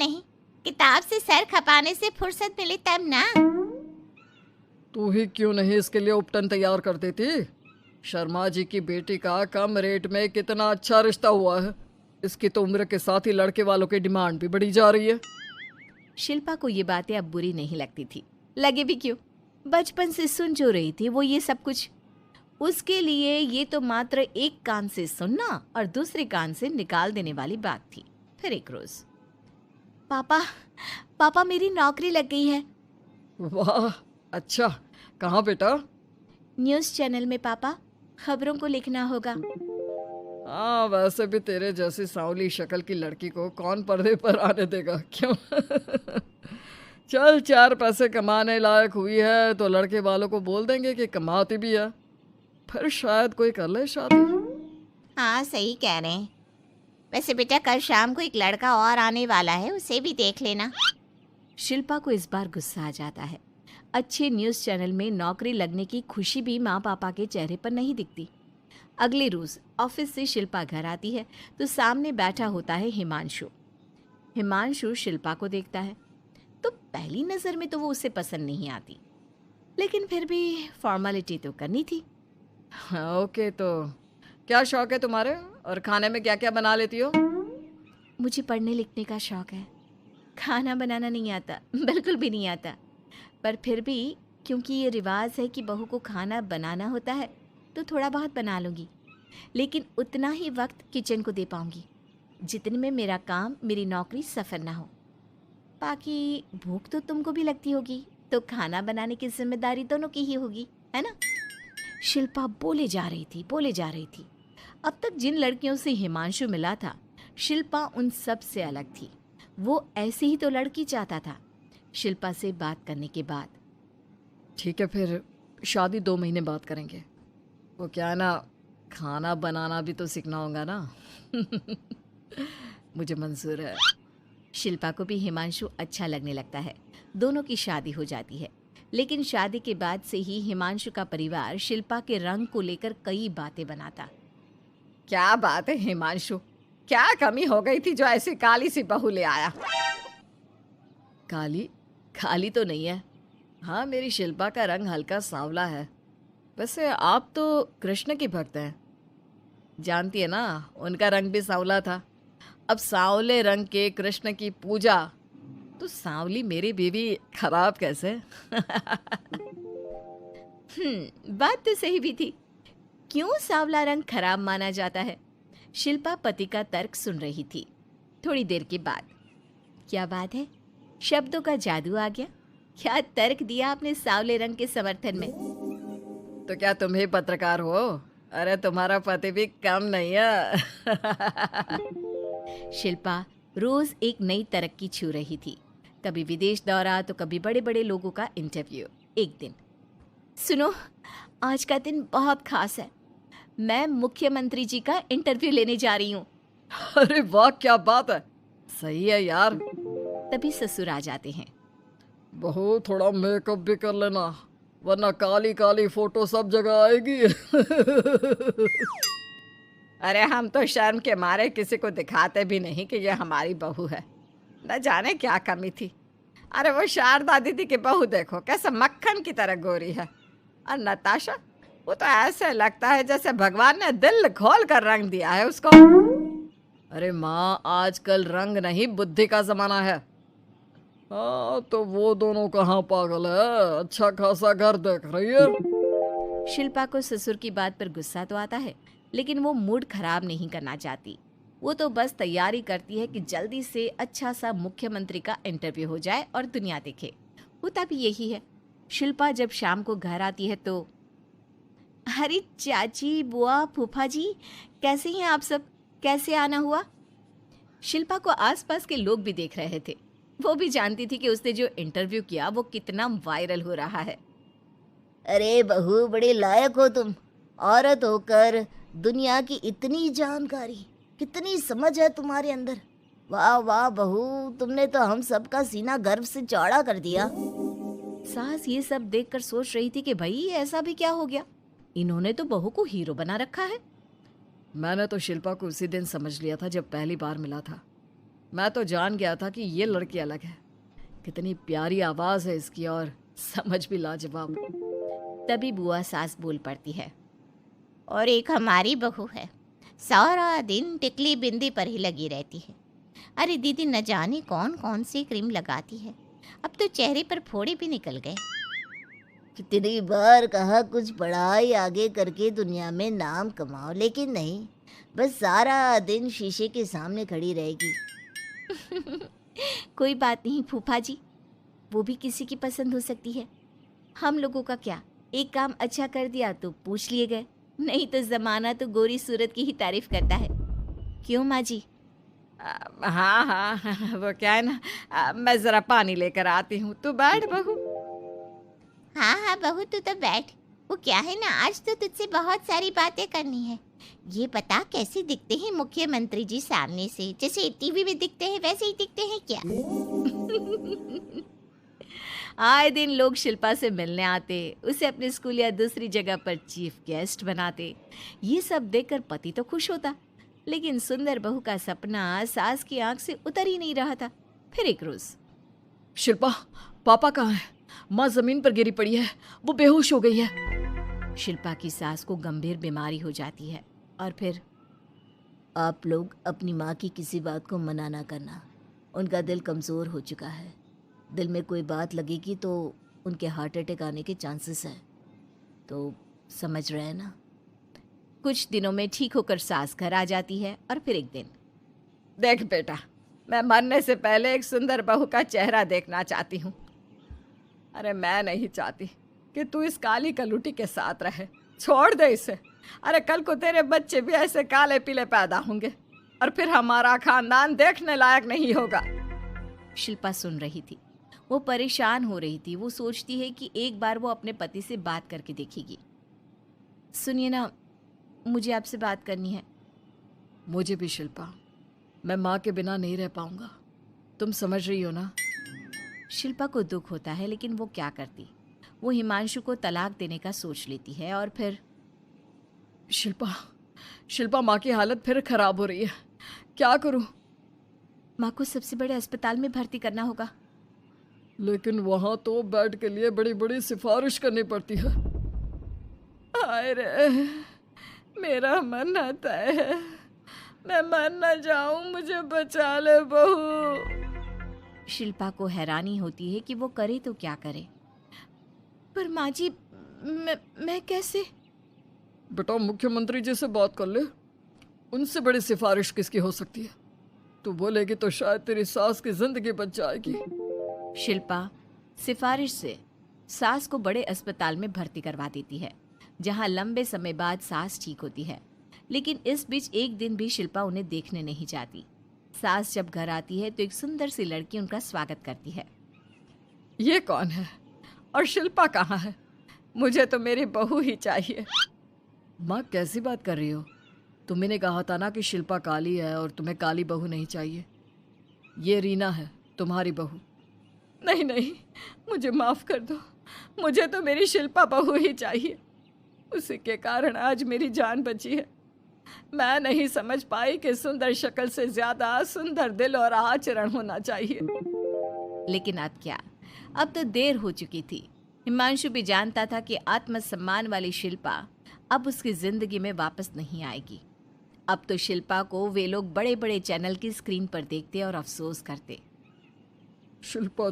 नहीं, किताब से सर खपाने से फुर्सत मिले तब ना। तू ही क्यों नहीं इसके लिए उपटन तैयार कर देती? शर्मा जी की बेटी का कम रेट में कितना अच्छा रिश्ता हुआ है। इसकी तो उम्र के साथ ही लड़के वालों की डिमांड भी बढ़ी जा रही है। शिल्पा को ये बातें अब बुरी नहीं लगती थी। लगे भी क्यों, बचपन से सुन जो रही थी वो ये सब कुछ। उसके लिए ये तो मात्र एक कान से सुनना और दूसरे कान से निकाल देने वाली बात थी। फिर एक रोज, पापा पापा मेरी नौकरी लग गई है। वाह, अच्छा, कहाँ बेटा? न्यूज़ चैनल में पापा, खबरों को लिखना होगा। हाँ, वैसे भी तेरे जैसी सांवली शक्ल की लड़की को कौन पर्दे पर आने देगा, क्यों? चल, 4 पैसे कमाने लायक हुई है तो लड़के वालों को बोल देंगे कि कमाती भी है, फिर शायद कोई कर ले शादी। हाँ सही कह रहे हैं। वैसे बेटा कल शाम को एक लड़का और आने वाला है, उसे भी देख लेना। शिल्पा को इस बार गुस्सा आ जाता है। अच्छे न्यूज़ चैनल में नौकरी लगने की खुशी भी माँ पापा के चेहरे पर नहीं दिखती। अगले रोज ऑफिस से शिल्पा घर आती है तो सामने बैठा होता है हिमांशु। हिमांशु शिल्पा को देखता है तो पहली नज़र में तो वो उसे पसंद नहीं आती, लेकिन फिर भी फॉर्मेलिटी तो करनी थी। हाँ, ओके, तो क्या शौक है तुम्हारे और खाने में क्या क्या बना लेती हो? मुझे पढ़ने लिखने का शौक है, खाना बनाना नहीं आता, बिल्कुल भी नहीं आता। पर फिर भी क्योंकि ये रिवाज है कि बहू को खाना बनाना होता है तो थोड़ा बहुत बना लूँगी, लेकिन उतना ही वक्त किचन को दे पाऊँगी जितने में मेरा काम, मेरी नौकरी सफ़र ना हो। बाकी भूख तो तुमको भी लगती होगी, तो खाना बनाने की जिम्मेदारी दोनों की ही होगी, है ना? शिल्पा बोले जा रही थी। अब तक जिन लड़कियों से हिमांशु मिला था, शिल्पा उन सब से अलग थी। वो ऐसी ही तो लड़की चाहता था। शिल्पा से बात करने के बाद, ठीक है, फिर शादी 2 महीने बाद करेंगे। वो क्या है ना, खाना बनाना भी तो सीखना होगा ना। मुझे मंजूर है। शिल्पा को भी हिमांशु अच्छा लगने लगता है। दोनों की शादी हो जाती है, लेकिन शादी के बाद से ही हिमांशु का परिवार शिल्पा के रंग को लेकर कई बातें बनाता। क्या बात है हिमांशु, क्या कमी हो गई थी जो ऐसी काली सी बहू ले आया? काली काली तो नहीं है। हाँ, मेरी शिल्पा का रंग हल्का सांवला है। वैसे आप तो कृष्ण की भक्त हैं, जानती है ना, उनका रंग भी सांवला था। अब सांवले रंग के कृष्ण की पूजा, तो सांवली मेरी बीवी खराब कैसे? बात तो सही भी थी। क्यों सांवला रंग खराब माना जाता है? शिल्पा पति का तर्क सुन रही थी। थोड़ी देर के बाद, क्या बात है, शब्दों का जादू आ गया। क्या तर्क दिया आपने सांवले रंग के समर्थन में? तो क्या तुम ही पत्रकार हो? अरे तुम्हारा पति भी कम नहीं है। शिल्पा रोज एक नई तरक्की छू रही थी। कभी विदेश दौरा तो कभी बड़े बड़े लोगों का इंटरव्यू। एक दिन, सुनो, आज का दिन बहुत खास है। मैं मुख्यमंत्री जी का इंटरव्यू लेने जा रही हूँ। अरे वाह, क्या बात है, सही है यार। तभी ससुर आ जाते हैं। बहू, थोड़ा मेकअप भी कर लेना, वरना काली काली फोटो सब जगह आएगी। अरे हम तो शर्म के मारे किसी को दिखाते भी नहीं कि ये हमारी बहू है। न जाने क्या कमी थी। अरे वो शारदा दीदी की बहू देखो, कैसे मक्खन की तरह गोरी है। और नताशा, वो तो ऐसे लगता है जैसे भगवान ने दिल खोल कर रंग दिया है उसको। अरे माँ, आजकल रंग नहीं बुद्धि का जमाना है। हाँ, तो वो दोनों कहाँ पागल है, अच्छा खासा घर देख रही है। शिल्पा को ससुर की बात पर गुस्सा तो आता है, लेकिन वो मूड खराब नहीं करना चाहती। वो तो बस तैयारी करती है कि जल्दी से अच्छा सा मुख्यमंत्री का इंटरव्यू हो जाए और दुनिया देखे। होता भी यही है। शिल्पा जब शाम को घर आती है तो, अरे चाची, बुआ, फूफा जी, कैसे हैं आप सब? कैसे आना हुआ? शिल्पा को आसपास के लोग भी देख रहे थे। वो भी जानती थी कि उसने जो इंटरव्यू किया वो कितना वायरल हो रहा है। अरे बहू, बड़े लायक हो तुम। औरत होकर दुनिया की इतनी जानकारी, कितनी समझ है तुम्हारे अंदर। वाह वाह बहू, तुमने तो हम सबका सीना गर्व से चौड़ा कर दिया। सास ये सब देखकर सोच रही थी कि भाई ऐसा भी क्या हो गया, इन्होंने तो बहू को हीरो बना रखा है। मैंने तो शिल्पा को उसी दिन समझ लिया था जब पहली बार मिला था। मैं तो जान गया था कि ये लड़की अलग है। कितनी प्यारी आवाज़ है इसकी और समझ भी लाजवाब। तभी बुआ सास बोल पड़ती है। और एक हमारी बहू है, सारा दिन टिकली बिंदी पर ही लगी रहती है। अरे दीदी, न जाने कौन कौन सी क्रीम लगाती है, अब तो चेहरे पर फोड़े भी निकल गए। कितनी बार कहा कुछ पढ़ाई आगे करके दुनिया में नाम कमाओ, लेकिन नहीं, बस सारा दिन शीशे के सामने खड़ी रहेगी। कोई बात नहीं फूफा जी, वो भी किसी की पसंद हो सकती है। हम लोगों का क्या, एक काम अच्छा कर दिया तो पूछ लिए गए, नहीं तो जमाना तो गोरी सूरत की ही तारीफ करता है। क्यों माँ जी? हाँ हाँ, वो क्या है ना, मैं ज़रा पानी लेकर आती हूँ, तू बैठ बहू। हाँ हाँ बहू, तू तो बैठ। वो क्या है ना, आज तो तुझसे बहुत सारी बातें करनी है। ये बता, कैसे दिखते हैं मुख्यमंत्री जी सामने से? जैसे टीवी में दिखते हैं वैसे ही दिखते हैं क्या? आए दिन लोग शिल्पा से मिलने आते, उसे अपने स्कूल या दूसरी जगह पर चीफ गेस्ट बनाते। ये सब देखकर पति तो खुश होता, लेकिन सुंदर बहू का सपना सास की आंख से उतर ही नहीं रहा था। फिर एक रोज, शिल्पा, पापा कहाँ है? माँ ज़मीन पर गिरी पड़ी है, वो बेहोश हो गई है। शिल्पा की सास को गंभीर बीमारी हो जाती है और फिर आप लोग अपनी माँ की किसी बात को मना ना करना, उनका दिल कमज़ोर हो चुका है। दिल में कोई बात लगेगी तो उनके हार्ट अटैक आने के चांसेस हैं, तो समझ रहे हैं ना? कुछ दिनों में ठीक होकर सास घर आ जाती है और फिर एक दिन, देख बेटा, मैं मरने से पहले एक सुंदर बहू का चेहरा देखना चाहती हूँ। अरे मैं नहीं चाहती कि तू इस काली कलूटी के साथ रहे, छोड़ दे इसे। अरे कल को तेरे बच्चे भी ऐसे काले पीले पैदा होंगे और फिर हमारा खानदान देखने लायक नहीं होगा। शिल्पा सुन रही थी, वो परेशान हो रही थी। वो सोचती है कि एक बार वो अपने पति से बात करके देखेगी। सुनिए ना, मुझे आपसे बात करनी है। मुझे भी शिल्पा, मैं माँ के बिना नहीं रह पाऊंगा, तुम समझ रही हो ना? शिल्पा को दुख होता है, लेकिन वो क्या करती। वो हिमांशु को तलाक देने का सोच लेती है और फिर शिल्पा, माँ की हालत फिर खराब हो रही है, क्या करूं? माँ को सबसे बड़े अस्पताल में भर्ती करना होगा। लेकिन वहां तो बेड के लिए बड़ी बड़ी सिफारिश करनी पड़ती है। हाय रे, मेरा मन आता है मैं मर न जाऊं, मुझे बचा ले बहू। शिल्पा को हैरानी होती है कि वो करे तो क्या करे। पर माँ जी, मैं कैसे? बेटा, मुख्यमंत्री जी से बात कर ले, उनसे बड़ी सिफारिश किसकी हो सकती है? तू बोलेगी तो शायद तेरी सास की जिंदगी बच जाएगी। शिल्पा सिफारिश से सास को बड़े अस्पताल में भर्ती करवा देती है, जहां लंबे समय बाद सास ठीक होती है। लेकिन इस बीच एक दिन भी शिल्पा उन्हें देखने नहीं जाती। सास जब घर आती है तो एक सुंदर सी लड़की उनका स्वागत करती है। ये कौन है और शिल्पा कहाँ है? मुझे तो मेरी बहू ही चाहिए। माँ, कैसी बात कर रही हो? तुमने कहा था ना कि शिल्पा काली है और तुम्हें काली बहू नहीं चाहिए। ये रीना है, तुम्हारी बहू। नहीं नहीं, मुझे माफ़ कर दो, मुझे तो मेरी शिल्पा बहू ही चाहिए। उसी के कारण आज मेरी जान बची है। मैं नहीं समझ पाई कि सुंदर शक्ल से ज़्यादा सुंदर दिल और आचरण होना चाहिए। लेकिन अब क्या, अब तो देर हो चुकी थी। हिमांशु भी जानता था कि आत्मसम्मान वाली शिल्पा अब उसकी जिंदगी में वापस नहीं आएगी। अब तो शिल्पा को वे लोग बड़े बड़े चैनल की स्क्रीन पर देखते और अफसोस करते। शिल्पा